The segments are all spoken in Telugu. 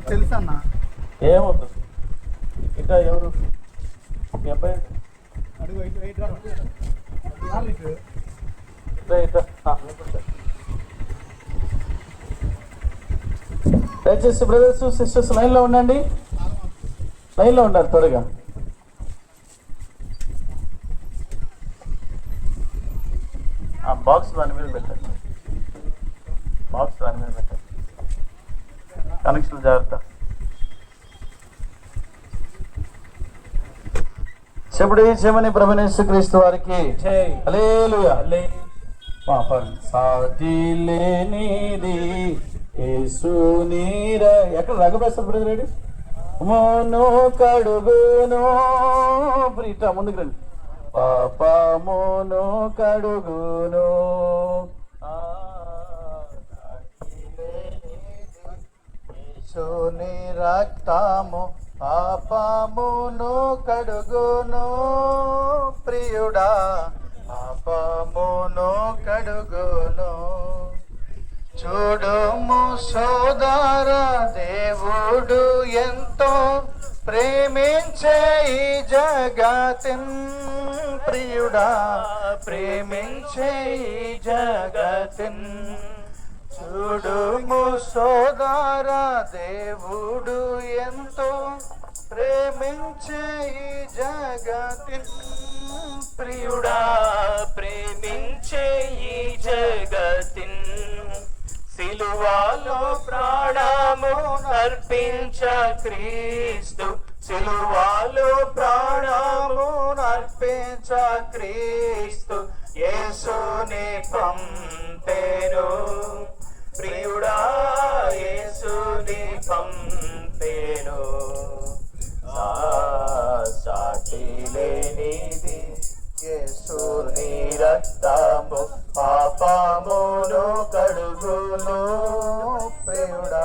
తెలుసా అన్న? ఏమవుతుంది ఇంకా ఎవరు మీ అబ్బాయి దయచేసి బ్రదర్స్ సిస్టర్స్ లైన్లో ఉండండి, లైన్లో ఉండాలి త్వరగా. బాక్స్ దాని మీద పెట్టండి, బాక్స్ దాని మీద పెట్టండి, కనెక్షన్ జాగ్రత్త. చెప్పుడు చెమని ప్రభునేశ్వర క్రీస్తు వారికి హల్లెలూయా. సాటి లేనిది యేసు నీర ఎక్కడ రఘుబేశ్వర బ్రదర్ రెడీ మోను కడుగును ప్రీట ముందుకు రండి. పాపమును కడుగును యేసుని రక్తము పాపమును కడుగును ప్రియుడా, పాపమును కడుగును. చూడుము సోదర, దేవుడు ఎంతో ప్రేమించే ఈ జగతిన్ ప్రియుడా, ప్రేమించే ఈ జగతిన్. చూడుము సోదర, దేవుడు ఎంతో ప్రేమించే ఈ జగతిన్ ప్రియుడా, ప్రేమించే ఈ జగతిన్. సిలువలో ప్రాణము అర్పించ క్రీస్తు, సిలువలో ప్రాణము అర్పించ క్రీస్తు యేసుని పంపేను ప్రియుడా, యేసుని పంపేను. సాటి లేనిది యేసుని రక్తము పాపమును కడుగును ప్రియుడా.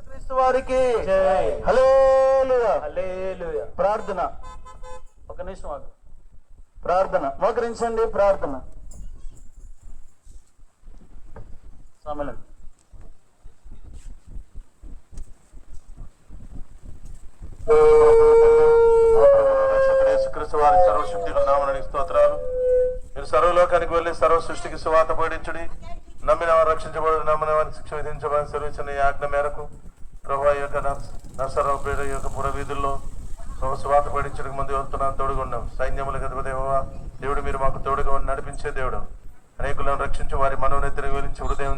క్రీస్తు వారికి హల్లెలూయా హల్లెలూయా. ప్రార్థన, ఒక నిమిషం ఆగు. ప్రార్థన మోకరించండి, ప్రార్థన సమయం. యేసుక్రీస్తు వారి సర్వశక్తి నామమునకు స్తోత్రాలు. మీరు సర్వలోకానికి వెళ్ళి సర్వ సృష్టికి సువార్త ప్రకటించుడి, నమ్మిన వారు రక్షించబడి, నమ్మిన వారిని శిక్ష విధించబడి సెలవిచ్చిన ఈ ఆజ్ఞ మేరకు ప్రభువా యొక్క నర్సరావు పేట యొక్క పురవీధుల్లో ప్రభు సువార్త ప్రకటించడానికి ముందు వెళ్తున్నాను. తోడుగున్నాం సైన్యములకు అధిపతి యెహోవా దేవుడు, మీరు మాకు తోడుగా నడిపించే దేవుడు. అనేకులను రక్షించి వారి మనోనేత్తిని వెలించి హృదయం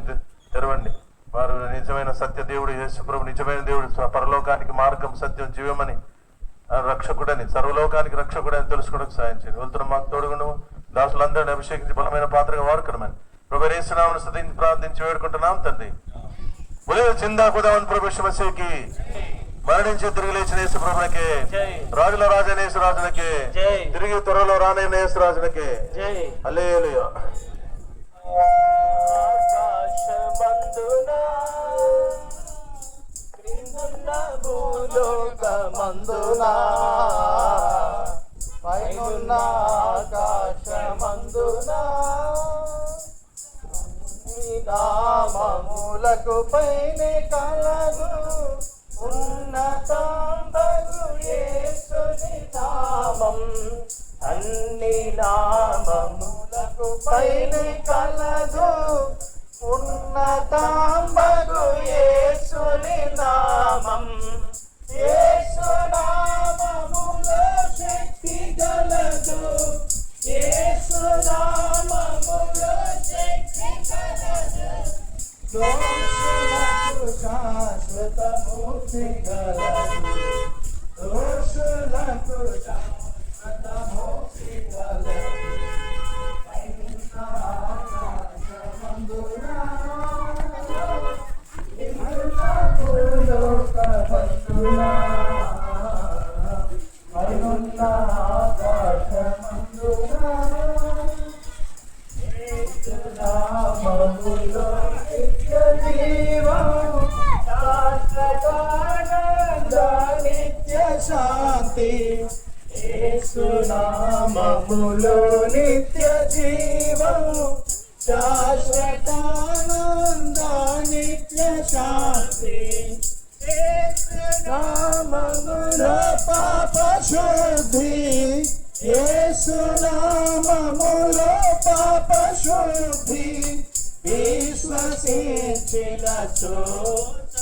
తెరవండి. వారు నిజమైన సత్య దేవుడు యేసు ప్రభు, నిజమైన దేవుడు, పరలోకానికి మార్గం సత్యం జీవమని రక్షకుడని, సర్వలోకానికి రక్షకుడని తెలుసుకోవడానికి సాయం చేయండి. వెళ్తున్న మాకు తోడుగుండు, దాసులందరినీ అభిషేకించి బలమైన పాత్రగా వాడుకోమని ప్రభు యేసునామమున స్తుతించి ప్రార్థించి వేడుకుంటున్నాం తండ్రి. చిందా ఖుదావన్ ప్రభు శివసేకి మరణించి తిరిగి లేచిన యేసు ప్రభులకే, రాజుల రాజైన యేసు రాజులకే, తిరిగి త్వరలో రానైన యేసు రాజులకే హల్లెలూయా. ఆకాశమందునా క్రిందున్న భూలోకమందునా పైనున్న ఆకాశమందునా నామములకు పైనే కలదు ఉన్నతాంబగు యేసుని నామం. అన్ని నామములకు పైనే కలదు ఉన్నతాంబగు యేసుని నామం. యేసు నామములో శక్తి గలదు, యేసు నామములో శక్తి గలదు. దోషులకు శాశ్వత ముక్తి గలదు, దోషులకు శాశ్వత ముక్తి గలదు. శాంతి యేసు నామములో నిత్య జీవం, శాశ్వతానందానికి నిత్య శాంతి. నామములో పాప శుద్ధి, యేసు నామములో పాప శుద్ధి. విశ్వసించినచో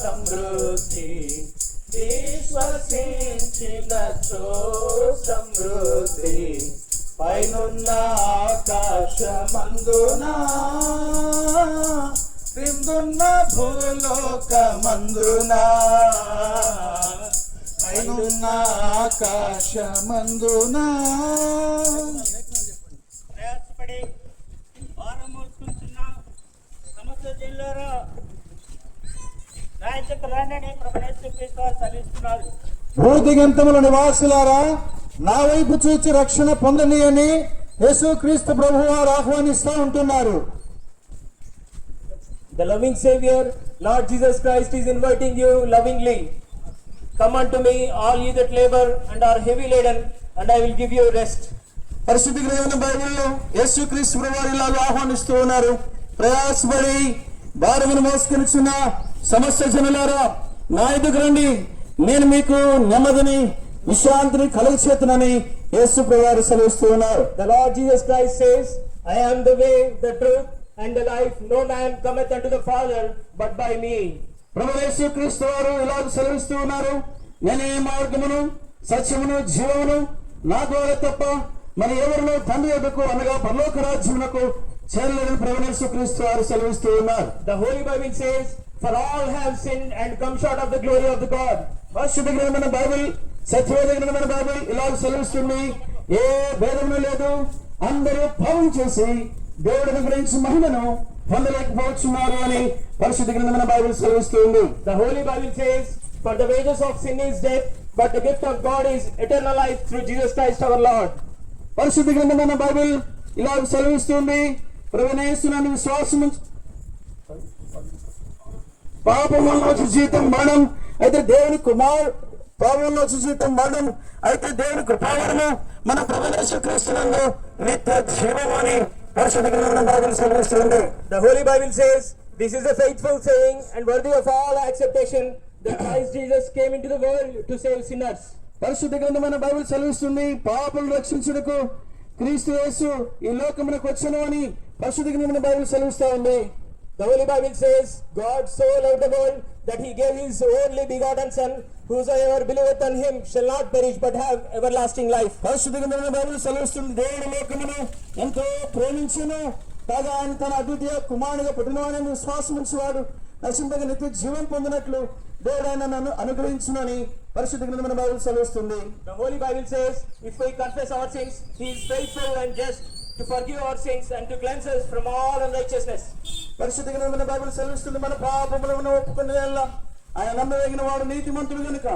సమృద్ధి, విశ్వసించినచో సమృద్ధి. పైనున్న ఆకాశమందున క్రిందున్న భూలోకమందున, పైనున్న ఆకాశమందున. ప్రయాసపడి భారం మోసుకుంటున్న సమస్త జిల్లాలో రాయచక్క రాండని ప్రభుత్వ సలిస్తున్నారు. భూదిగంతముల నివాసులారా, నా వైపు చూచి రక్షణ పొందని అని యేసుక్రీస్తు ప్రభువు వారు ఆహ్వానిస్తూ ఉంటున్నారు. The loving Savior, Lord Jesus Christ is inviting you lovingly. Come unto me, all ye that labor and are heavy laden, and I will give you rest. పరిశుద్ధ గ్రంథమైన బైబిల్లో యేసుక్రీస్తు ప్రభువు వారు ఇలాగ ఆహ్వానిస్తూ ఉన్నారు. ప్రయాసపడి భారమును మోసుకొనిచున్న సమస్త జనులారా, నా ఎదుగు రండి, నేను మీకు నెమ్మదిని విశ్రాంతిని కలుగచేతునని యేసు ప్రభువు వారు సెలవిస్తూ ఉన్నారు. The Lord Jesus Christ says, I am the way, the truth, and the life. No man cometh unto the Father but by me. ప్రభు యేసుక్రీస్తు వారు ఇలాగ సెలవిస్తూ ఉన్నారు. నేనే మార్గమును సత్యమును జీవమును, నా ద్వారా తప్ప మరి ఎవరినో తండ్రి యొద్దకు అనగా పరలోక రాజ్యమునకు చేరలేదని ప్రభు యేసుక్రీస్తు వారు సెలవిస్తూ ఉన్నారు. The Holy Bible says, for all have sinned and come short of the glory of the God. పరిశుద్ధ గ్రంథమైన బైబిల్, సత్యవేద గ్రంథమైన బైబిల్ ఇలాగ సెలవిస్తుంది. ఏ భేదము లేదు, అందరూ పాపం చేసి దేవుడిని గురించి మహిమను పొందలేకపోతున్నారు అని పరిశుద్ధ గ్రంథమైన బైబిల్ సెలవిస్తుంది. The Holy Bible says, for the wages of sin is death, but the gift of God is eternal life through Jesus Christ our Lord. పరిశుద్ధ గ్రంథమైన బైబిల్ ఇలాగ సెలవిస్తుంది. ప్రభువైన యేసునందు విశ్వాసము పాపం వలన వచ్చే జీతం మరణం, అయితే దేవుని పాపం వలన వచ్చే జీతం మరణం, అయితే దేవుని కృపావరము మన ప్రభువైన యేసుక్రీస్తునందు నిత్య జీవము అని పరిశుద్ధ గ్రంథమైన బైబిల్ సెలవిస్తుంది. The Holy Bible says, this is a faithful saying and worthy of all acceptation, that Christ Jesus came into the world to save sinners. పరిశుద్ధ గ్రంథమైన బైబిల్ సెలవిస్తుంది. పాపలను రక్షించుటకు క్రీస్తు యేసు ఈ లోకమునకు వచ్చెను అని పరిశుద్ధ గ్రంథమైన బైబిల్ సెలవిస్తా ఉంది. The Holy Bible says, God so loved the world that he gave his only begotten Son, whosoever believeth on him shall not perish but have everlasting life. పరిశుద్ధ గ్రంథమైన బైబిల్ సెలవిస్తుంది. దేవుడు లోకమును ఎంతో ప్రేమించెను, కాగా ఆయన తన అద్వితీయ కుమారునిగా పుట్టినవాడని విశ్వాసం ఉంచేవాడు నశింపక నిత్య జీవం పొందినట్లు దేవుడు ఆయనను అనుగ్రహించునని పరిశుద్ధ గ్రంథమైన బైబిల్ సెలవిస్తుంది. The Holy Bible says, if we confess our sins, he is faithful and just to forgive our sins and to cleanse us from all unrighteousness. పరిశుద్ధ గ్రంథమైన బైబిల్ సెలవిస్తుంది. మన పాపములను ఒప్పుకునే ఆయన నమ్మదగిన వాడు నీతిమంతుడు కనుక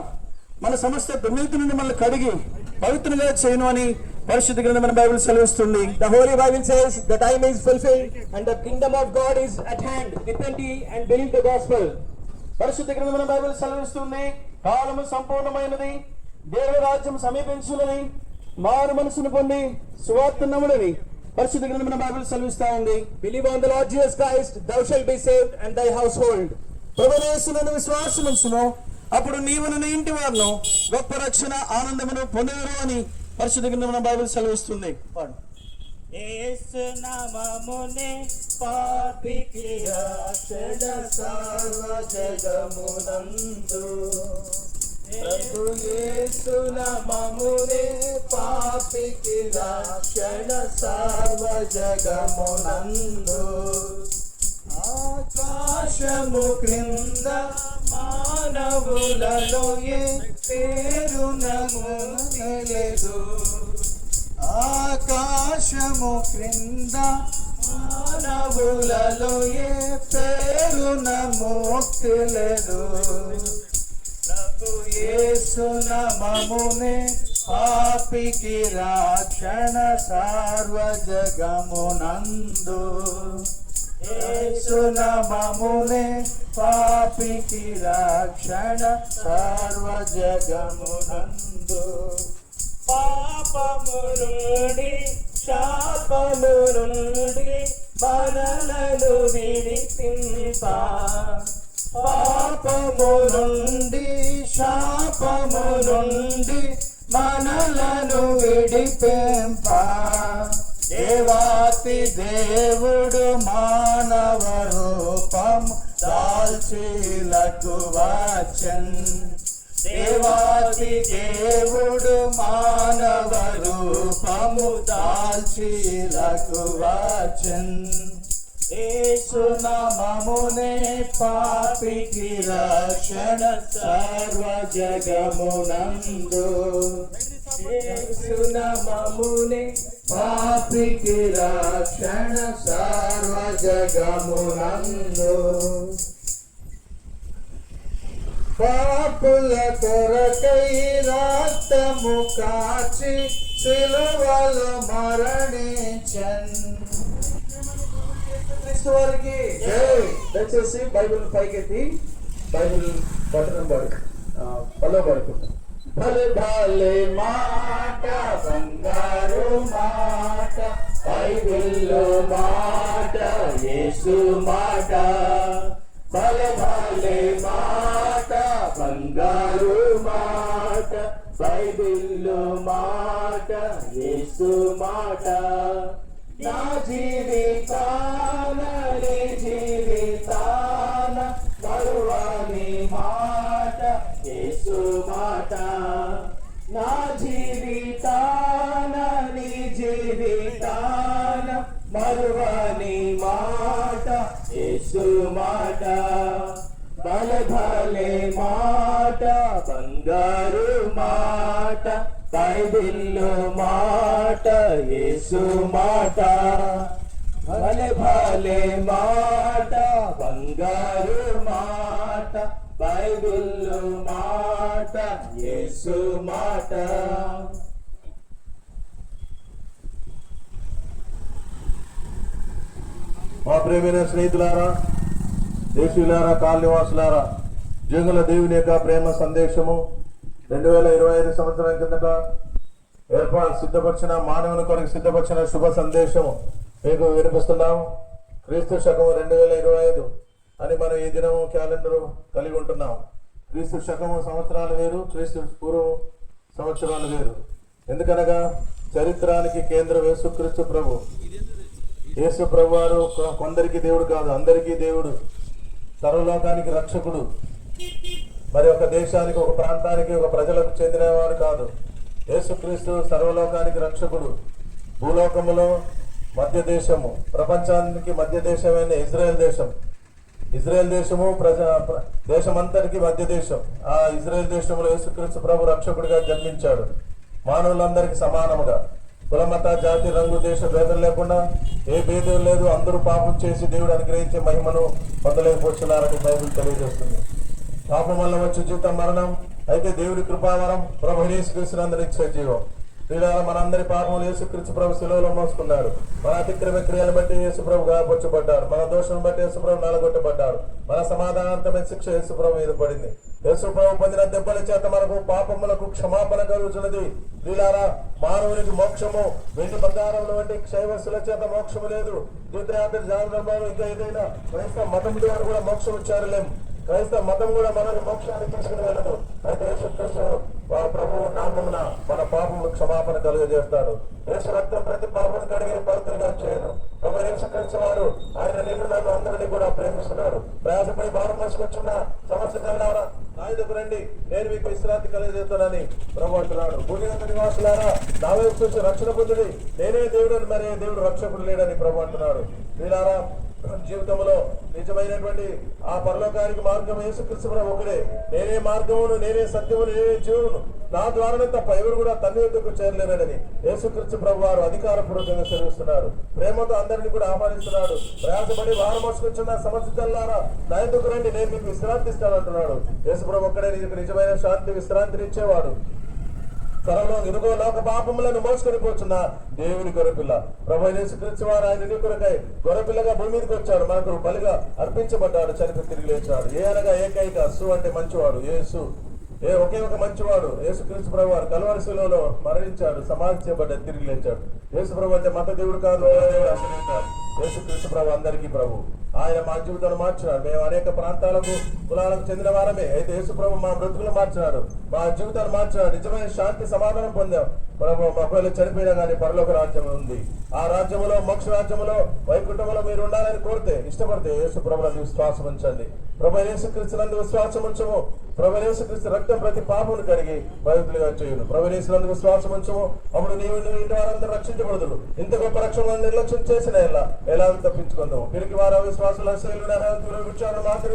మన సమస్త దుర్నీతి నుండి మనల్ని కడిగి పవిత్రంగా చేయను అని పరిశుద్ధ గ్రంథమైన బైబిల్ సెలవిస్తుంది. The Holy Bible says, the time is fulfilled and the kingdom of God is at hand. Repent ye and believe the gospel. పరిశుద్ధ గ్రంథమైన బైబిల్ సెలవిస్తుంది. కాలము సంపూర్ణమైనది, దేవుని రాజ్యం సమీపించునని, మారు మనసును పొంది సువార్త నమ్ముడని పరిశుద్ధ గ్రంథమైన బైబిల్ సెలవిస్తా ఉంది. Believe on the Lord Jesus Christ, thou shalt be saved and thy household. ప్రభువైన యేసునందు విశ్వాసముంచును, అప్పుడు నీవును నీ ఇంటి వారును గొప్ప రక్షణ ఆనందమును పొందుదురు అని పరిశుద్ధ గ్రంథమైన బైబిల్ సెలవిస్తుంది. యేసు నామమునే పాపికి రక్షణ సర్వ జగమునందు. ప్రభు యేసు నామమునే పాపికి రక్షణ సర్వ జగమునందు. ఆకాశము క్రింద మానవులలో ఏ పేరు నమోదు, ఆకాశము క్రింద మానవులలో ఏ పేరు నమోక్తి లేదు. ప్రభు యేసు నామమునే పాపికి రక్షణ సర్వ జగమునందు. యేసు నామమునే పాపికి రక్షణ సర్వ జగమునందు. పాపము నుండి శాపము నుండి మనలను విడిపింప, శాపము నుండి మనలను విడిపింప దేవాతి దేవుడు మానవ రూపం దాల్చిలకు వచ్చన్ దేవాతి దేవుడు మానవ రూపము దాల్చిలకు వచ్చన్ యేసు నామమునే పాపికి రక్షణ సర్వ జగమునందు యేసు నామమునే పాపికి రక్షణ సర్వ జగమునందు పాపుల కొరకై రక్తము కాచి సిలువలో మరణించన్ వారికి దయచేసి బైబిల్ పైకెత్తి బైబిల్ పట్టణం పలో పడుకుంటాం. భలే భలే మాట బంగారు మాట బైబిల్లో మాట యేసు మాట భలే భలే మాట బంగారు మాట బైబిల్లో మాట యేసు మాట నా జీవితాన నీ జీవితాన మరువని మాట యేసు మాట నా జీవితాన నీ జీవితాన మరువని మాట యేసు మాట భలే భలే మాట బంగారు మాట బైబిల్లో మాట యేసు మాట భలే భలే మాట బంగారు మాట బైబిల్లో మాట యేసు మాట. మా ప్రేమైన స్నేహితులారా, దేశీయులారా, కాలనివాసులారా, జంగుల దేవుని యొక్క ప్రేమ సందేశము 2025 సంవత్సరం కిందట సిద్ధపరిచిన మానవుని కొరకు సిద్ధపరిచిన శుభ సందేశము మీకు వినిపిస్తున్నాం. క్రీస్తు శకము 2025 అని మనం ఈ దినము క్యాలెండర్ కలిగి ఉంటున్నాం. క్రీస్తు శకము సంవత్సరాలు వేరు, క్రీస్తు పూర్వం సంవత్సరాలు వేరు. ఎందుకనగా చరిత్రానికి కేంద్రం యేసుక్రీస్తు ప్రభు. యేసు ప్రభు వారు కొందరికి దేవుడు కాదు, అందరికీ దేవుడు, సర్వలోకానికి రక్షకుడు. మరి ఒక దేశానికి, ఒక ప్రాంతానికి, ఒక ప్రజలకు చెందినవాడు కాదు. యేసుక్రీస్తు సర్వలోకానికి రక్షకుడు. భూలోకములో మధ్య దేశము, ప్రపంచానికి మధ్య దేశమైన ఇజ్రాయెల్ దేశం. ఇజ్రాయెల్ దేశము దేశమంతటికి మధ్య దేశం. ఆ ఇజ్రాయెల్ దేశంలో యేసుక్రీస్తు ప్రభు రక్షకుడిగా జన్మించాడు. మానవులందరికీ సమానముగా, కులమత జాతి రంగు దేశ భేదం లేకుండా, ఏ భేదం లేదు, అందరూ పాపం చేసి దేవుడు అనుగ్రహించే మహిమను పొందలేకపోతున్నారని బైబిల్ తెలియజేస్తుంది. పాపం వల్ల వచ్చే జీవితం మరణం, అయితే దేవుడి కృపావరం ప్రభు యేసుక్రీస్తునందు నిత్య జీవం. వీళ్ళ మనందరి పాపములు యేసుక్రీస్తు ప్రభు శిలువలో మోసుకున్నాడు. మన అతిక్రమ క్రియలు బట్టి యేసు ప్రభు గాయపరచబడ్డాడు. మన దోషం బట్టి యేసు ప్రభు నలగొట్టబడ్డాడు. మన సమాధానాంతమైన శిక్ష యేసు ప్రభు మీద పడింది. యేసు ప్రభు పొందిన దెబ్బల చేత మనకు పాపములకు క్షమాపణ కలుగుతున్నది. వీళ్ళారా, మానవునికి మోక్షము వెండి బంగారముల వంటి క్షయవస్తుల చేత మోక్షము లేదు. తీర్థయాత్ర జాగ్రత్తలు ఇంకా ఏదైనా క్రైస్తవ మతం ద్వారా కూడా మోక్షం ఇచ్చారులేం. క్రైస్తవ మతం కూడా మనల్ని మోక్షాన్ని తీసుకుని వెళ్ళదు. అయితే యేసుక్రీస్తు ప్రభువు నామమున మన పాపములు క్షమాపణ కలుగజేస్తాడు. యేసు రక్తం ప్రతి పాపను కడిగి పవిత్రంగా చేయను. ప్రభు యేసుక్రీస్తు వారు ఆయన నిన్ను అందరినీ కూడా ప్రేమిస్తున్నాడు. ప్రయాసపడి భారం మోసుకొచ్చున్న సమస్యలారా నా ఎదుకు రండి, నేను మీకు విశ్రాంతి కలుగజేస్తానని ప్రభు అంటున్నాడు. భూమిగత నివాసులారా, నా వైపు చూసి రక్షణ పొందుడి, నేనే దేవుడు, మరే దేవుడు రక్షకుడు లేడని ప్రభు అంటున్నాడు. వీళ్ళారా, జీవితంలో నిజమైనటువంటి ఆ పరలోకానికి మార్గం యేసుక్రీస్తు ప్రభు ఒకడే. నేనే మార్గమును, నేనే సత్యమును, నేనే జీవును, నా ద్వారానే తప్ప ఎవరు కూడా తన యొద్దకు చేరలేరని యేసుక్రీస్తు ప్రభు వారు అధికారపూర్వకంగా సెలవిస్తున్నాడు. ప్రేమతో అందరినీ కూడా ఆహ్వానిస్తున్నాడు. ప్రయాసపడి వారు మోసుకొచ్చిన సమస్యలారా నా యొద్దకు రండి, నేను మీకు విశ్రాంతి ఇస్తాను అంటున్నాడు. యేసు ప్రభు ఒక్కడే నీకు నిజమైన శాంతి విశ్రాంతిని ఇచ్చేవాడు. త్వరలో ఇరుగో లోక పాపములను మోసుకొని పోతున్న దేవుని గొర్రెపిల్ల ప్రభు యేసుక్రీస్తు వారు ఆయన నీ కొరకై గొర్రెపిల్లగా భూమి మీదకి వచ్చాడు. మనకు బలిగా అర్పించబడ్డాడు, చనిపోయి తిరిగి లేచాడు. ఏ అనగా ఏకైక సు అంటే మంచివాడు, యేసు ఒకే ఒక మంచివాడు యేసుక్రీస్తు ప్రభు వారు కల్వరి శిలువలో మరణించాడు, సమాధి చేయబడ్డాడు, తిరిగి లేచాడు. యేసు ప్రభు అంటే మత దేవుడు కాదు, యేసుక్రీస్తు ప్రభు అందరికీ ప్రభు. ఆయన మా జీవితాన్ని మార్చినాడు. మేము అనేక ప్రాంతాలకు కులాలకు చెందిన వారమే, అయితే యేసు ప్రభు మా బ్రతుకులు మార్చినాడు, మా జీవితాన్ని మార్చినాడు. నిజమైన శాంతి సమాధానం పొందాం ప్రభు. ఒకవేళ చనిపోయినా కానీ పరలోక రాజ్యం ఉంది. ఆ రాజ్యములో, మోక్ష రాజ్యములో, వైకుంఠంలో మీరు ఉండాలని కోరితే, ఇష్టపడితే యేసు ప్రభునందు విశ్వాసం ఉంచండి. ప్రభు యేసుక్రీస్తునందు విశ్వాసం ఉంచము. ప్రభు యేసుక్రీస్తు రక్తం ప్రతి పాపమును కడిగి పవిత్రులుగా చేయును. ప్రభు యేసునందు విశ్వాసం ఉంచము. అప్పుడు నీవు ఇంటి వారందరూ రక్షించబడదురు. ఇంత గొప్ప రక్షణ నిర్లక్ష్యం చేసిన ఎలా తప్పించుకుందాము. పిరికి వారు అవిశ్వాసుల విచారణ మాత్రం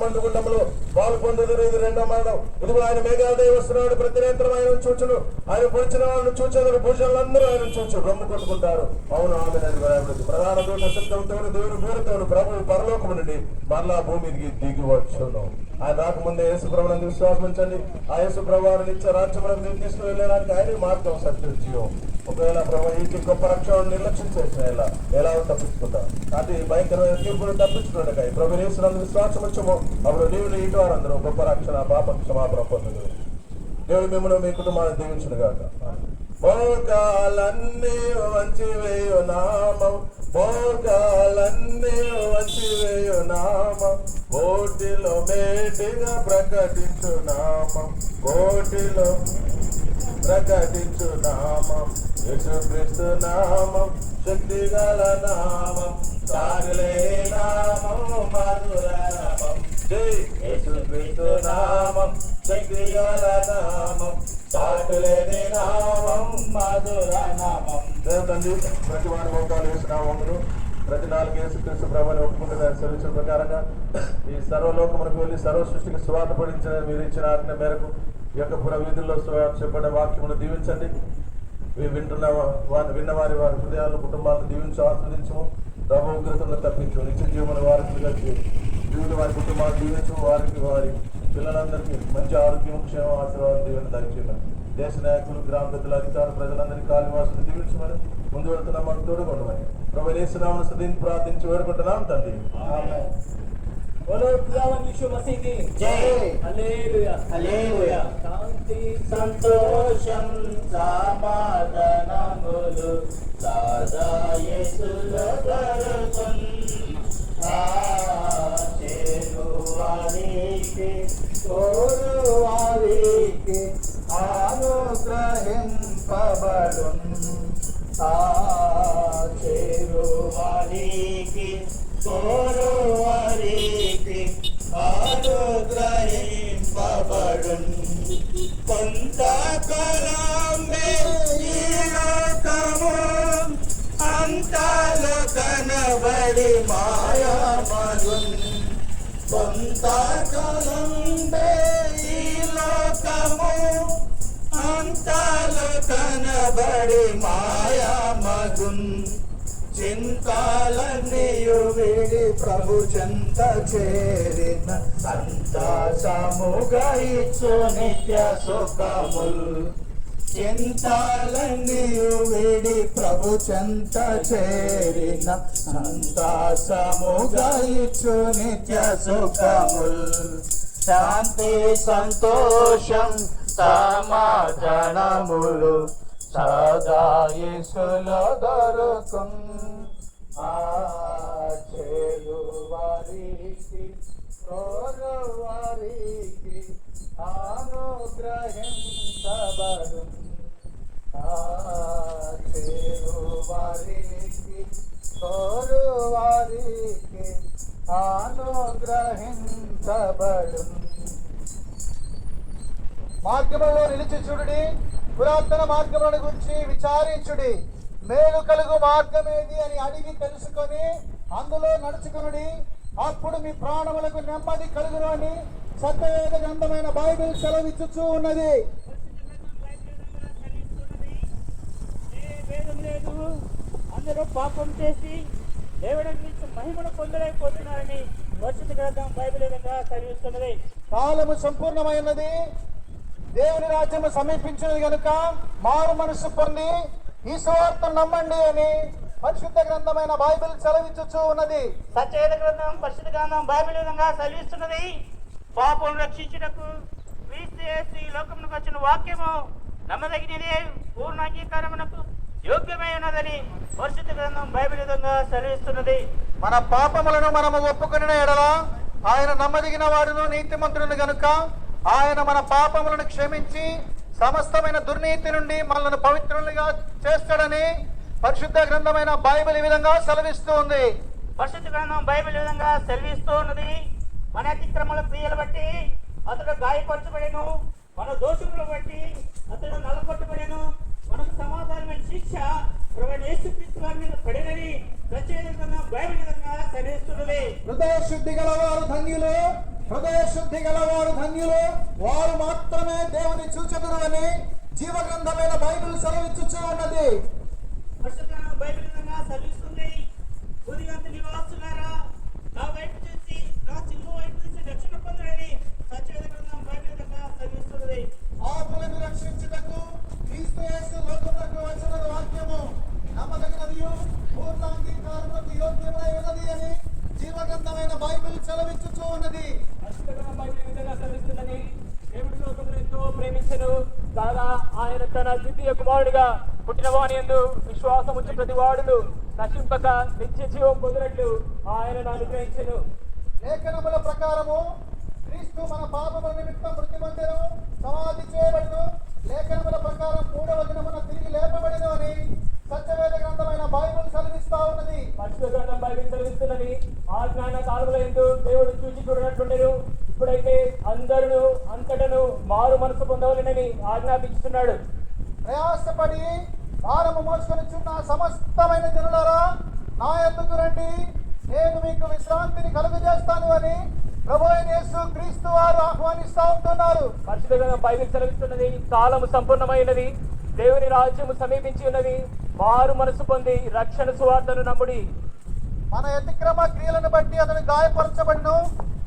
మండుగుండములు వాళ్ళు పొందుదురు. ఇది రెండో మరణం. ఇదిగో ఆయన మేఘాలయ వస్తున్నాడు. ప్రతి నేత్రం ఆయన చూచును. ఆయన పొడిచిన వాళ్ళను చూచేందుకు భూషణులందరూ ఆయన చూచు రొమ్ము కొట్టుకుంటారు. అవును ఆమె ప్రధాన దూత శబ్దంతో దేవుని బూరతోను ప్రభువు పరలోకము నుండి మరలా భూమికి దిగి వచ్చును. ఆయన రాకముందే యేసు ప్రభునందు విశ్వాసం ఉంచండి. ఆ యేసు ప్రభువారిని ఇచ్చే రాజ్యములను తీసుకుని వెళ్ళడానికి ఆయన మార్గం, సత్యం, జీవం. ఒకవేళ ప్రభు ఈ గొప్ప రక్షణ నిర్లక్ష్యం చేసిన ఎలా తప్పించుకుంటాం. అటు భయంకరమైన తీర్పును తప్పించుకున్నాడు. ప్రభు యేసునందు విశ్వాసం ఉంచము. అప్పుడు నీవు ఇంటి వారందరూ గొప్ప రక్షణ, పాప క్షమాపణ పొందుదు. దేవుడు మిమ్మల్ని మీ కుటుంబాన్ని దీవించును గాక. భోగాలన్నీ వంచివేయు నామం, భోగాలన్నీ వంచివేయు నామం, కోటిలో మేటిగా ప్రకటించు నామం, కోటిలో ప్రకటించు నామం, యేసుక్రీస్తు నామం, శక్తి గల నామం, సాగలే నామం, మధుర నామం. జై యేసుక్రీస్తు నామం, శక్తి గల నామం, సాగలేని నామం, మధుర నామం. తండ్రి ప్రతి వారి మోకాలు యేసు నామమును, ప్రతి 4 యేసుక్రీస్తు ప్రభువుని ఒప్పుకుంటే దాని సెలవించిన ప్రకారంగా ఈ సర్వలోకమునకు వెళ్ళి సర్వ సృష్టికి సువార్త పడించిన మీరు ఇచ్చిన ఆజ్ఞ మేరకు ఈ యొక్క పురవీధుల్లో చెప్పబడే వాక్యమును దీవించండి. విన్న వారి హృదయాలు, కుటుంబాలను దీవించు, ఆస్వాదించము. ప్రభు ఉగ్రతను తప్పించు, నిత్య జీవన వారికి జీవులు వారి కుటుంబాలు దీవించు. వారి పిల్లలందరికీ మంచి ఆరోగ్యం, క్షేమం, ఆశీర్వాదం, దీవెన దయచేయమని దేశ నాయకులు, గ్రామ పెద్దలు, అధికారులు, ప్రజలందరికీ కాళీవాసులు దీవించమని ముందు వెళుతున్నాం. మనకు తోడుకొండమని ప్రభు యేసునామమున స్తుతించి ప్రార్థించి వేడుకుంటున్నాం తండ్రి. बोलो खुदावन यीशु मसीह की जय। Hallelujah hallelujah. शांति సంతోషం సమాధానములు సదా యేసులో దొరుకును. చేరువారికి కోరువారికి అనుగ్రహింపబడును. చేరువారికి కోరువారికి అనుగ్రహింపబడును. కొంతకాలమే ఈ లోకము అంతలో కనబడి మాయమగును. కొంతకాలమే ఈ లోకము అంతలో కనబడి మాయమగును. చింతాలన్నీయు వీడి ప్రభు చెంత చేరిన సంతోషముగా ఇచ్చు నిత్య సుఖములు. చింతాలన్నీయు వీడి ప్రభు చెంత చేరిన సంతోషముగా ఇచ్చు నిత్య సుఖములు. శాంతి సంతోషం సమాధానములు సదా యేసులో దొరుకును. చేరువారికి కోరువారికి అనుగ్రహించబడును. చేరువారికి కోరువారికి అనుగ్రహించబడును. మార్గములో నిలిచి చూడుడి, పురాతన మార్గములను గురించి విచారించుడి. మేలు కలుగు మార్గం ఏది అని అడిగి తెలుసుకొని అందులో నడుచుకునుడి. అప్పుడు మీ ప్రాణములకు నెమ్మది కలుగును అని సత్యవేద గ్రంథమైన బైబిల్ సెలవిచ్చుచూ ఉన్నది. భేదం లేదు. అందరూ పాపం చేసి దేవుడి నుంచి మహిమను పొందలేకపోతున్నారని పరిశుద్ధ గ్రంథం బైబిల్ విధంగా చదివిస్తున్నది. కాలము సంపూర్ణమైనది, దేవుని రాజ్యము సమీపించినది గనుక మారు మనసు పొంది ఈ సువార్తను నమ్మండి అని పరిశుద్ధ గ్రంథమైన బైబిల్ సెలవిచ్చుచూ ఉన్నది. సత్యవేద గ్రంథం పరిశుద్ధ గ్రంథం బైబిల్ విధంగా చదివిస్తున్నది. పాపం రక్షించుటకు క్రీస్తు యేసు ఈ లోకమునకు వచ్చిన వాక్యము నమ్మదగినదే. పూర్ణ అంగీకారమునకు యోగ్యమై ఉన్నదని పరిశుద్ధ గ్రంథం బైబిల్ విధంగా సెలవిస్తున్నది. మన పాపములను మనము ఒప్పుకొనిన ఎడల ఆయన నమ్మదగిన వాడును నీతిమంతుడును గనుక ఆయన మన పాపములను క్షమించి సమస్తమైన దుర్నీతి నుండి మనల్ని పవిత్రులుగా చేస్తాడని పరిశుద్ధ గ్రంథమైన బైబిల్ ఈ విధంగా సెలవిస్తూ ఉంది. పరిశుద్ధ గ్రంథం బైబిల్ విధంగా సెలవిస్తూ ఉన్నది. మన అతిక్రమల క్రియలు బట్టి అతడు గాయపరచబడెను, మన దోషములను బట్టి అతడు నలగొట్టబడెను, మనకు సమాధానమైన శిక్ష ప్రభువైన యేసుక్రీస్తు వారి మీద పడినని ప్రత్యేక గ్రంథం బైబిల్ విధంగా సెలవిస్తున్నది. హృదయ శుద్ధి గలవారు ధన్యులు, హృదయ శుద్ధి గలవారు ధన్యులు, వారు మాత్రమే దేవుని చూచెదరు అని జీవ గ్రంథమైన బైబిల్ సెలవిచ్చుచూ ఉన్నది. పరిశుద్ధ గ్రంథం బైబిల్ విధంగా సెలవిస్తుంది. భూదిగంత నివాసులారా, నా వైపు చూసి నా చిలువ వైపు చూసి రక్షణ పొందడని సత్యవేద గ్రంథం బైబిల్ విధంగా సెలవిస్తున్నది. ఆత్మలను రక్షించుటకు క్రీస్తు యేసు లోకమునకు వచ్చిన వాక్యము నమ్మదగినదియు పూర్ణాంగీకారములకు యోగ్యమై ఉన్నది అని జీవ గ్రంథమైన బైబిల్ సెలవిచ్చుచూ ఉన్నది. పరిశుద్ధ గ్రంథం బైబిల్ ఈ విధంగా సెలవిస్తున్నది. దేవుడు లోకమును ఎంతో ప్రేమించెను, కాగా ఆయన తన ద్వితీయ కుమారుడిగా పుట్టిన వాని యందు విశ్వాసం ఉంచి ప్రతి వాడును నశింపక నిత్య జీవం పొందినట్లు ఆయనను అనుగ్రహించెను. లేఖనముల ప్రకారము క్రీస్తు మన పాపముల నిమిత్తం మృతి పొందెను, సమాధి చేయబడెను, లేఖనముల ప్రకారం 3వ దినమున తిరిగి లేపబడెను అని సత్యవేద గ్రంథమైన బైబిల్ సెలవిస్తా ఉన్నది. పరిశుద్ధ గ్రంథం బైబిల్ సెలవిస్తున్నది. ఆజ్ఞాన కాలముల యందు దేవుడు చూచి చూడనట్లుండెను, ఇప్పుడైతే అందరూ అంతటను మారు మనసు పొందవలెనని ఆజ్ఞాపించుతున్నాడు. ప్రయాసపడి భారము మోసుకొనిచున్న సమస్తమైన జనులారా, నా యొద్దకు రండి, నేను మీకు విశ్రాంతిని కలుగజేస్తాను అని ప్రభువైన యేసు క్రీస్తు వారు ఆహ్వానిస్తా ఉంటున్నారు. పరిశుద్ధ గ్రంథం బైబిల్ సెలవిస్తున్నది. కాలము సంపూర్ణమైనది, దేవుని రాజ్యము సమీపించి ఉన్నది, మారు మనసు పొంది రక్షణ సువార్తను నమ్ముడి. మన అతిక్రమ క్రియలను బట్టి అతడు గాయపరచబడిను,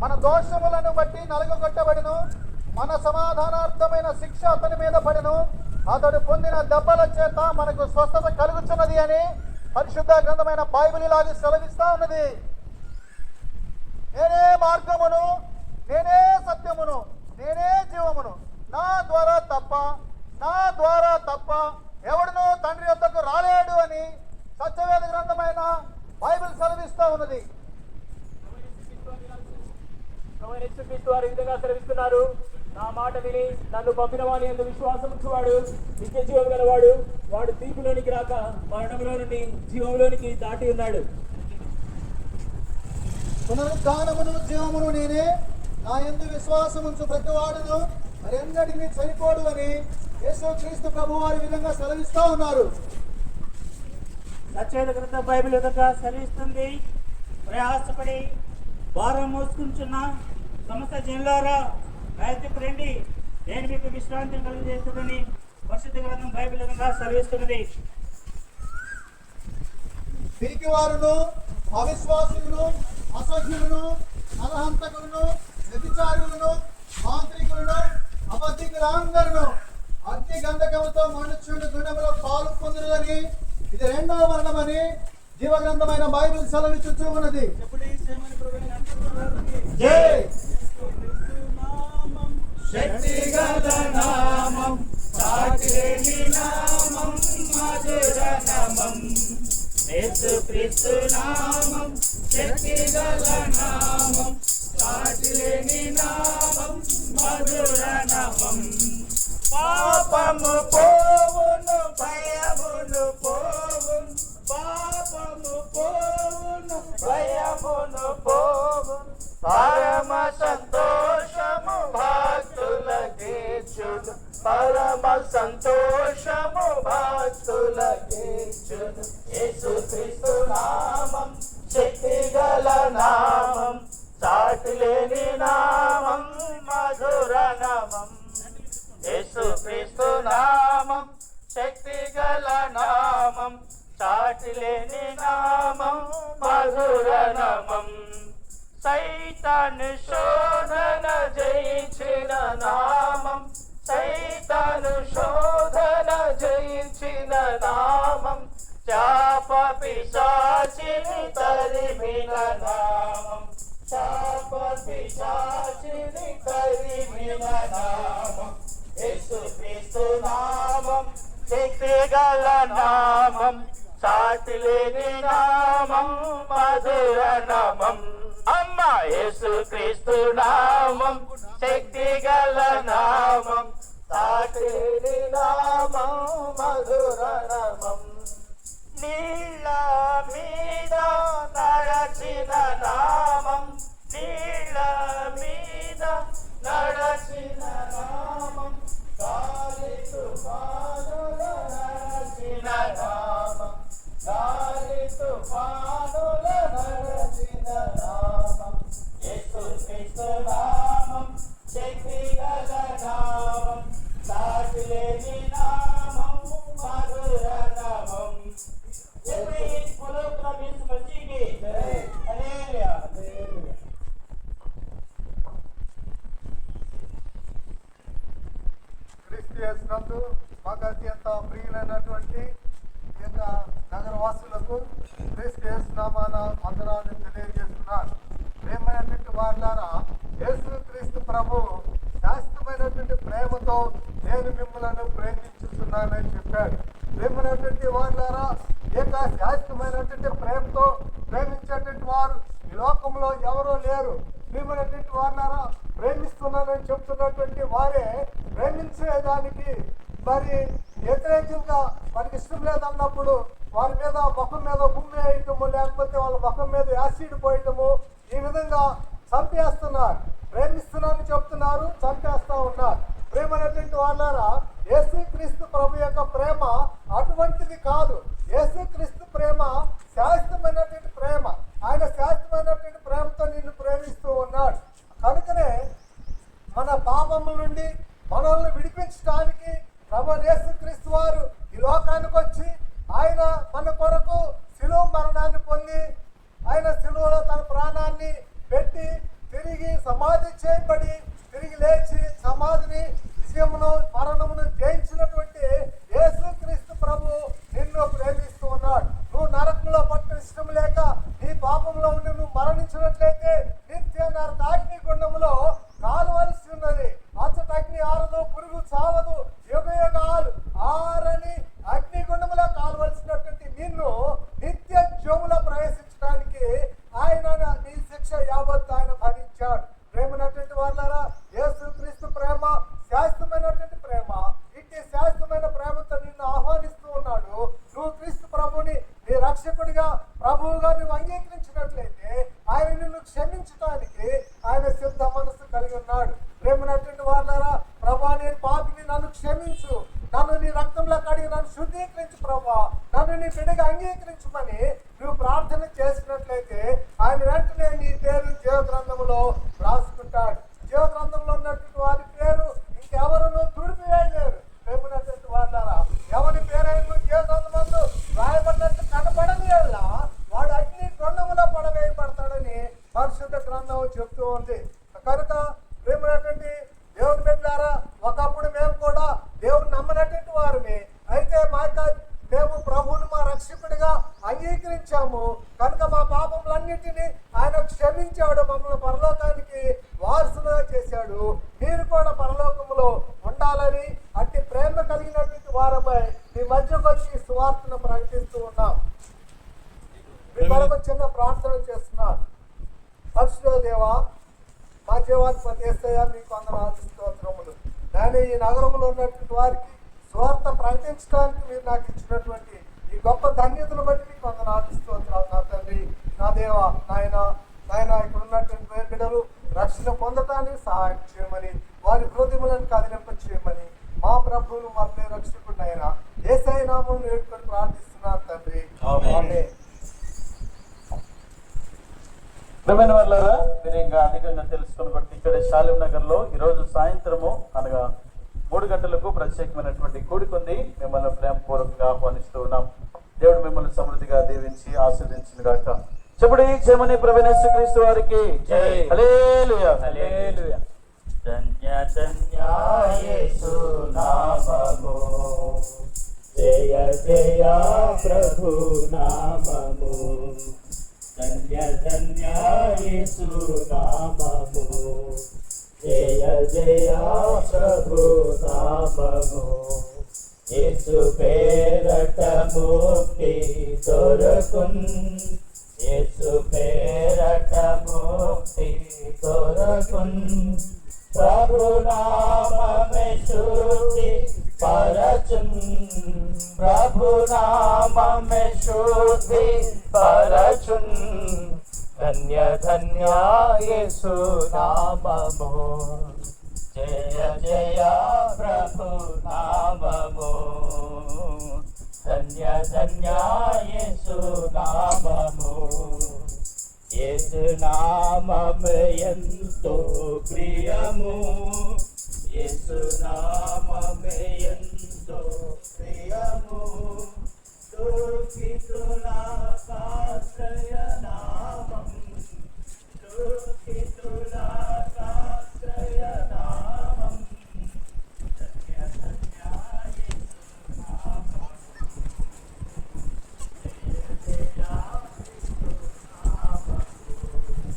మన దోషములను బట్టి నలుగొట్టబడిను, మన సమాధానార్థమైన శిక్ష అతని మీద పడిను, అతడు పొందిన దెబ్బల చేత మనకు స్వస్థత కలుగుతున్నది అని పరిశుద్ధ గ్రంథమైన బైబిల్ ఇలాగే సెలవిస్తా ఉన్నది. నేనే మార్గమును, నేనే సత్యమును, నేనే జీవమును, నా ద్వారా తప్ప ఎవడునూ తండ్రి యొద్దకు రాలేడు అని సత్యవేద గ్రంథమైన బైబిల్ సెలవిస్తా ఉన్నది. యేసుక్రీస్తు వారు ఈ విధంగా సెలవిస్తున్నారు. నా మాట విని నన్ను పంపిన వాని యందు విశ్వాసం ఉంచువాడు నిత్య జీవం గలవాడు, వాడు తీర్పులోనికి రాక మరణంలో నుండి జీవంలోనికి దాటి ఉన్నాడు. పునరుద్ధానమును జీవమును నేనే, నా యందు విశ్వాసముంచు ప్రతివాడును మరి ఎన్నటికీ చనిపోడు అని యేసుక్రీస్తు ప్రభు వారి విధంగా సెలవిస్తా ఉన్నారు. సత్యవేద గ్రంథం బైబిల్ విధంగా సెలవిస్తుంది. ప్రయాసపడి భారం మోసుకుంటున్న సమస్త జనులారా, నా యొద్దకు రండి, నేను మీకు విశ్రాంతిని కలుగజేస్తుందని పరిశుద్ధ గ్రంథం బైబిల్ విధంగా సెలవిస్తున్నది. పిరికివారును, అవిశ్వాసులను, అసభ్యులను, నరహంతకులను, వ్యభిచారులను, మాంత్రికులను, అబద్ధికులందరూ అగ్ని గంధకముతో మండుచుండు గుండములో పాలు పొందుదని ఇది 2వ మరణమని జీవ గ్రంథమైన బైబిల్ సెలవిచ్చుచూ ఉన్నది. జై శక్తిగల నామం, సాటిలేని నామం, మధుర నామం, యేసుక్రీస్తు నామం, శక్తిగల నామం, సాటిలేని నామం, మధుర నామం. పాపము పోవును, భయమును పోవును, పాపము పోవును, భయమును పోవును, పరమ సంతోషము భక్తులకిచ్చును, పరమ సంతోషము భక్తులకిచ్చును. యేసుక్రీస్తు నామం, శక్తిగల నామం, సాటిలేని నామం, మధుర నామం. యేసుక్రీస్తు నామం, శక్తిగల నామం, సాటిలేని నామం, మధుర నామం. సైతాను శోధన జయించిన నామం, సైతాను శోధన జయించిన నామం, శాప పిశాచిని తరిమిన నామం, శాప పిశాచిని తరిమిన నామం. యేసుక్రీస్తు నామం, శక్తి గల నామం, సాటి లేని నామం, మధుర నామం. అమ్మ యేసుక్రీస్తు నామం, శక్తి గల నామం, సాటి లేని నామం, మధుర నామం. నీళ్ళ మీద నడచిన నామం, నీళ్ళ మీద నడచిన నామం, గాలి తుఫానుల నడచిన నామం, గాలి తుఫానుల నడచిన నామం. యేసుక్రీస్తు నామం, శక్తి గల నామం, సాటి లేని నామం, మధుర నామం. క్రీస్తు మాకు అత్యంత ప్రియులైనటువంటి ఈ యొక్క నగరవాసులకు క్రీస్తు నామాన వందనాలు తెలియజేస్తున్నాను. ప్రేమైనటువంటి వారులారా, యేసుక్రీస్తు ప్రభు శాశ్వతమైనటువంటి ప్రేమతో నేను మిమ్మల్ని ప్రేమించుతున్నానని చెప్పాడు. ప్రేమైనటువంటి వారులారా, ఈ యొక్క శాశ్వతమైనటువంటి ప్రేమతో ప్రేమించేటువంటి వారు ఈ లోకంలో ఎవరో లేరు. ప్రేమైనటువంటి వారులారా, ప్రేమిస్తున్నానని చెప్తున్నటువంటి వారే ప్రేమించేదానికి మరి వ్యతిరేకంగా వారికి ఇష్టం లేదన్నప్పుడు వారి మీద ముఖం మీద గుమ్మి వేయటము, లేకపోతే వాళ్ళ ముఖం మీద యాసిడ్ పోయటము, ఈ విధంగా చంపేస్తున్నారు. ప్రేమిస్తున్నారని చెప్తున్నారు, చంపేస్తా ఉన్నారు. ప్రేమైనటువంటి వాళ్ళారా, యేసుక్రీస్తు ప్రభు యొక్క ప్రేమ అటువంటిది కాదు. యేసుక్రీస్తు ప్రేమ శాశ్వతమైనటువంటి ప్రేమ. ఆయన శాశ్వతమైనటువంటి ప్రేమతో నిన్ను ప్రేమిస్తూ ఉన్నాడు. కనుకనే మన పాపముల నుండి మనల్ని విడిపించడానికి ప్రభు యేసుక్రీస్తు వారు ఈ లోకానికి వచ్చి ఆయన మన కొరకు శిలువ మరణాన్ని పొంది ఆయన శిలువలో తన ప్రాణాన్ని పెట్టి తిరిగి సమాధి చేయబడి తిరిగి లేచి సమాధిని విజయమును మరణమును జయించినటువంటి యేసుక్రీస్తు ప్రభు నిన్ను ప్రేమిస్తూ ఉన్నాడు. నువ్వు నరకంలో పట్టిన ఇష్టం లేక నీ పాపంలో ఉండి నువ్వు మరణించినట్లయితే నిత్య నరక అగ్ని గుండములో కాలువలసి ఉన్నది. అచ్చట అగ్ని ఆరదు, పురుగు చావదు, యుగ యుగాలు ఆరని అగ్ని గుండములో కాలువలసినటువంటి నిన్ను నిత్య జీవములో ప్రవేశించడానికి ఆయన నీ శిక్ష యావత్తు ఆయన భరించాడు. ప్రేమైనటువంటి వాళ్ళారా, యేసుక్రీస్తు ప్రేమ శాశ్వతమైనటువంటి ప్రేమ. ఇట్టి శాశ్వతమైన ప్రేమతో నిన్ను ఆహ్వానిస్తూ ఉన్నాడు. నువ్వు క్రీస్తు ప్రభుని నీ రక్షకుడిగా ప్రభువుగా నువ్వు అంగీకరించినట్లయితే ఆయన నిన్ను క్షమించడానికి ఆయన సిద్ధ మనసు కలిగి ఉన్నాడు. ప్రేమైనటువంటి వాళ్ళారా, ప్రభా నేను పాపిని, నన్ను క్షమించు, నన్ను నీ రక్తంలో కడిగి నన్ను శుద్ధీకరించు ప్రభా, నన్ను నీ బిడ్డగా అంగీకరించమని నువ్వు ప్రార్థన చేసినట్లయితే ఆయన వెంటనే నీ పేరు జీవ గ్రంథంలో రాసుకుంటాడు. జీవ గ్రంథంలో ఉన్నటువంటి వారి పేరు ఇంకెవరు తుడిపివేయలేరు. ప్రేమైనటువంటి వాళ్ళారా, ఎవరి పేరైనా జీవ గ్రంథంలో రాయబడినట్టు కనపడని వల్ల వాడు అగ్ని గుండములో పడవేయబడతాడని పరిశుద్ధ గ్రంథం చెప్తూ ఉంది. కనుక ప్రేమైనటువంటి దేవుని బిడ్డలారా, ఒకప్పుడు మేము కూడా దేవుని నమ్మనటువంటి వారిని అయితే మేము ప్రభువుని మా రక్షకుడిగా అంగీకరించాము. కనుక మా పాపములన్నిటినీ ఆయన క్షమించాడు, మమ్మల్ని పరలోకానికి వారసులుగా చేశాడు. మీరు కూడా పరలోకములో ఉండాలని అట్టి ప్రేమ కలిగినటువంటి వారమై మీ మధ్యకు వచ్చి సువార్తను ప్రకటిస్తూ ఉన్నాం. మీ కొరకు చిన్న ప్రార్థన చేస్తున్నారు. పరిశుద్ధ దేవా, మా జీవాధిపతి యేసయ్య మీకు వందనాలు స్తోత్రములు. నేను ఈ నగరంలో ఉన్నటువంటి వారికి సువార్త ప్రకటించడానికి మీరు నాకు ఇచ్చినటువంటి ఈ గొప్ప ధన్యతను బట్టి మీకు వందనాలు స్తోత్రాలు. నా తండ్రి, నా దేవ, నాయన ఇక్కడ ఉన్నటువంటి బిడ్డలు రక్షణ పొందటానికి సహాయం చేయమని, వారి హృదయములను కదిలింప చేయమని మా ప్రభువును మా ప్రియ రక్షకుడు ఆయన యేసయ్య నామమున వేడుకొని ప్రార్థిస్తున్నాను తండ్రి. ఆమేన్. ప్రియమైన వాళ్ళారా, మీరు ఇంకా అధికంగా తెలుసుకుని బట్టి ఇక్కడ శాలిం నగర్ లో ఈరోజు సాయంత్రము అనగా 3 గంటలకు ప్రత్యేకమైనటువంటి కూడికుంది. మిమ్మల్ని ప్రేమపూర్వకంగా ఆహ్వానిస్తూ ఉన్నాం. దేవుడు మిమ్మల్ని సమృద్ధిగా దీవించి ఆశీర్వదించిన గాక. చెప్పుడి చేయమని ప్రభువైన యేసుక్రీస్తు వారికి హల్లెలూయా. హల్లెలూయా. ధన్య ధన్య యేసు నామము, జయ జయ ప్రభు నామము. ధన్య ధన్య యేసు నామము, జయ జయ ప్రభు నామము. యేసు పేరట ముక్తి దొరకున్, యేసు పేరట ముక్తి దొరకున్. ప్రభు నామమే శుద్ధి పరచున్, ప్రభు నామమే శుద్ధి పరచున్. ధన్య ధన్య యేసు నామము, జయ జయ ప్రభు నామము. ధన్య ధన్య యేసు నామము, యేసు నామము ఎంతో ప్రియము, యేసు నామము ఎంతో ప్రియము. దుఃఖితుల ఆశ్రయ నామం, దుఃఖితుల ఆశ్రయ నామం. ధన్య ధన్య యేసు నామము, జయ జయ యేసు నామము. ఆనందము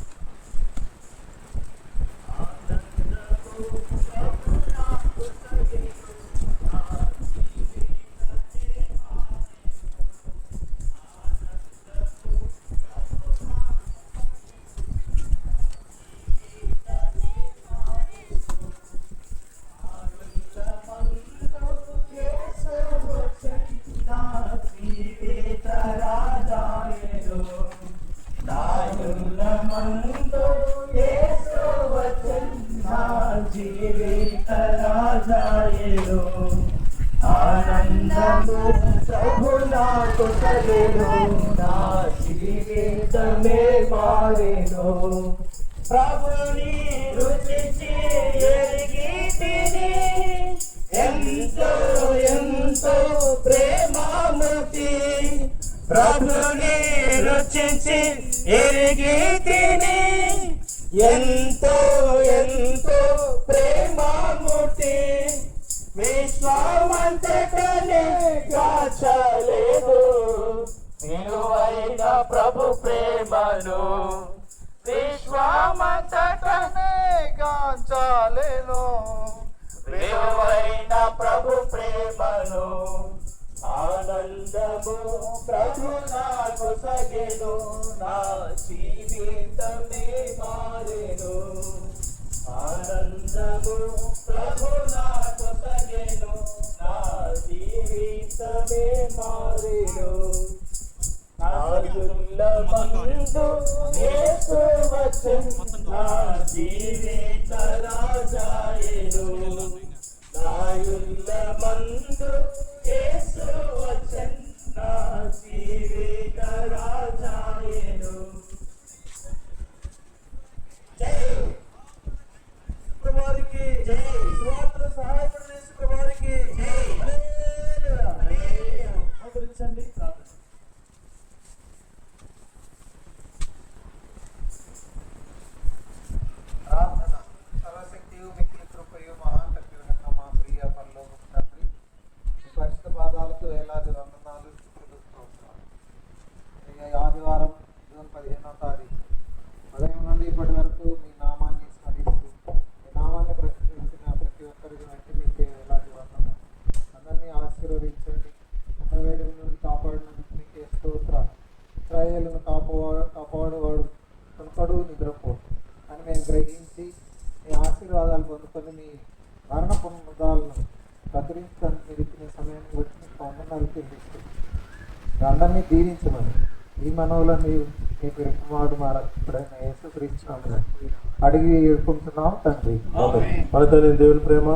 ప్రభు నాకు కలిగెను, నా జీవితమే ఆనందము ప్రభు నాకు కలిగెను, నా జీవితమే మారెను. ప్రభుని రుచి ఎరిగి తిని, ఎంతో ఎంతో ప్రేమామృతి. ప్రభుని రుచి ఎరిగి తిని, ఎంతో ఎంతో ప్రేమామృతి. విశ్వమంతటనే కాచలేదు విలువైన ప్రభు ప్రేమను, విశ్వమంతటనే కాచలేదు విలువైన ప్రభు ప్రేమను. ఆనందము ప్రభు నాకు సగెను, నా జీవితమే మారెను. ఆనందము ప్రభు నాకు సగెను, నా జీవితమే మారెను. నాయుల మందు యేసు వచ్చెను, నా జీవిత రాజాయెను. నాయుల మందు యేసు వచ్చెను, నా జీవిత రాజాయెను. వారికి స్వాతంత్ర సహాయపడిన వారికి ఆదరించండి. ప్రార్థన. సర్వశక్తియు మిక్కిలి కృపయు మహాకరుణ మా ప్రియ పరలోకపు తండ్రి, మీ పరిశుద్ధ పాదాలకు వేలాది వందనాలు, స్తుతులు, స్తోత్రాలు. ఈ ఆదివారం జూన్ 15వ తారీఖు ఉదయం నుండి ఇప్పటి వరకు మీ నామాన్ని స్మరిస్తూ, మీ నామాన్ని ప్రకటించిన ప్రతి ఒక్కరికి బట్టి మీకే వేలాది వందనాలు. అందరినీ ఆశీర్వదించండి. వేడుక నుండి కాపాడినందుకు మీకే స్తోత్రాలు. ఇశ్రాయేలును కాపాడువాడు కొనుకడు నిద్రపో అని మేము గ్రహించి మీ ఆశీర్వాదాలు పొందుకొని మీ మరణ పునరుద్ధాలను కత్తిరించడానికి మీరు ఇచ్చిన సమయాన్ని బట్టి మీకు వందనాలు చెల్లిస్తూ అందరినీ దీవించమని ఈ మనవులో నీవు మీ పిలుపువాడు ఇప్పుడైనా యేసుక్రీస్తునామమున అడిగి ఏడుకుంటున్నాం తండ్రి. మన తల్లి దేవుని ప్రేమ,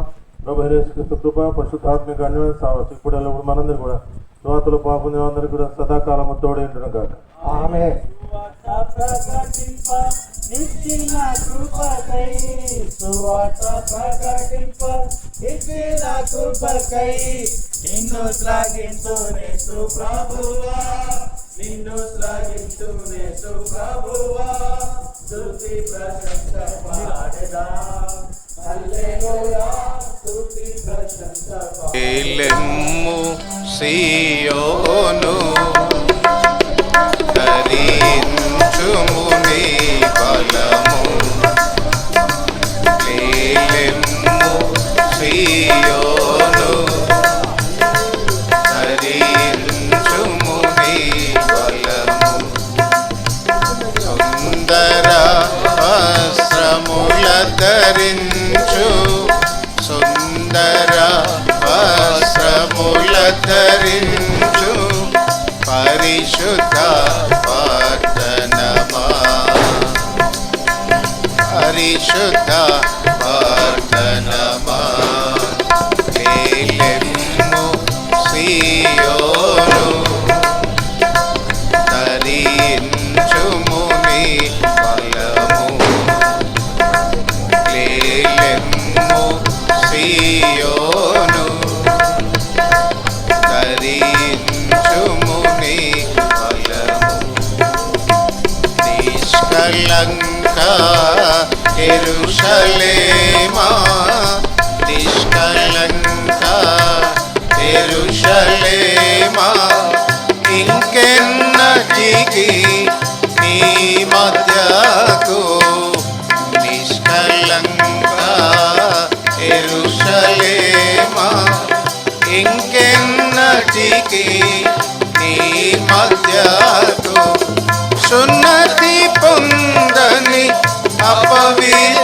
ప్రభు యేసుక్రీస్తు కృప, పరిశుద్ధాత్మిక అన్వయం సావచ్చు ఇప్పుడు ఎల్లప్పుడు మనందరూ కూడా శ్రోతలు పాపం అందరూ కూడా సదాకాలం తోడేంటున్నాం కాక. ఆమేన్. ప్రకటింప నిత్య కృపకై, సువార్త ప్రకటింప నిత్య కృపకై. నిన్ను శ్లాఘించునేసు ప్రభువా, నిన్ను శ్లాఘించునేసు ప్రభువా. స్తుతి ప్రశంస పాడెదా, హల్లెలూయా. స్తుతి ప్రశంస పాడెదా. సియోను ధరించుము నీ బలము, లేలెమ్ము సియోను ధరించు సుందర వస్త్రముల ధరించు పరిశుద్ధ వర్ధనమా పరిశుద్ధ వర్ధనమా లేలెమ్ము సియోను ధరించుము నీ బలము లేలెమ్ము సియోను ధరించుము నీ బలము నిష్కళంక యెరూషలేమా నిష్కళంక యెరూషలేమా ఇంకెన్నటికి నీ మధ్యకు నిష్కళంక యెరూషలేమా ఇంకెన్నటికి నీ మధ్యకు సున్నతి పొందని అపవిత్ర